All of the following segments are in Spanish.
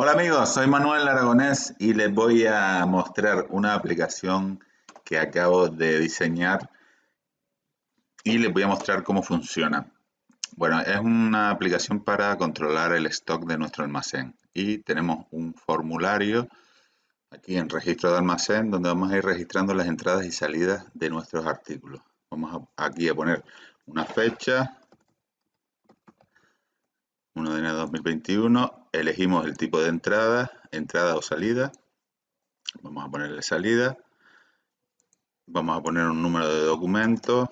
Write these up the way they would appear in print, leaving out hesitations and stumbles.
Hola amigos, soy Manuel Aragonés y les voy a mostrar una aplicación que acabo de diseñar y les voy a mostrar cómo funciona. Bueno, es una aplicación para controlar el stock de nuestro almacén y tenemos un formulario aquí en registro de almacén donde vamos a ir registrando las entradas y salidas de nuestros artículos. Aquí a poner una fecha, 1 de enero de 2021, elegimos el tipo de entrada o salida. Vamos a ponerle salida. Vamos a poner un número de documento.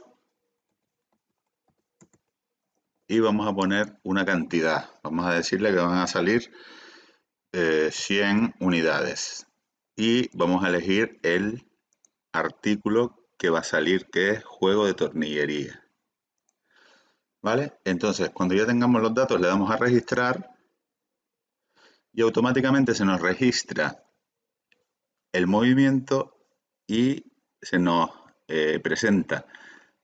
Y vamos a poner una cantidad. Vamos a decirle que van a salir 100 unidades. Y vamos a elegir el artículo que va a salir, que es juego de tornillería. ¿Vale? Entonces, cuando ya tengamos los datos, le damos a registrar. Y automáticamente se nos registra el movimiento y se nos presenta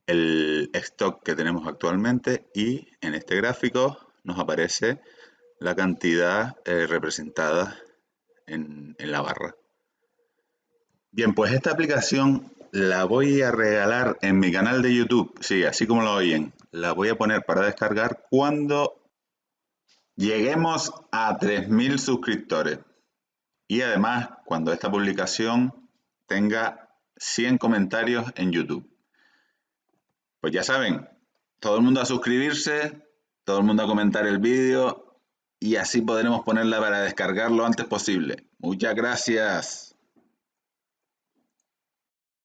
el stock que tenemos actualmente y en este gráfico nos aparece la cantidad representada en la barra. Bien, pues esta aplicación la voy a regalar en mi canal de YouTube, sí, así como lo oyen. La voy a poner para descargar cuando lleguemos a 3000 suscriptores. Y además, cuando esta publicación tenga 100 comentarios en YouTube. Pues ya saben, todo el mundo a suscribirse, todo el mundo a comentar el vídeo y así podremos ponerla para descargar lo antes posible. Muchas gracias.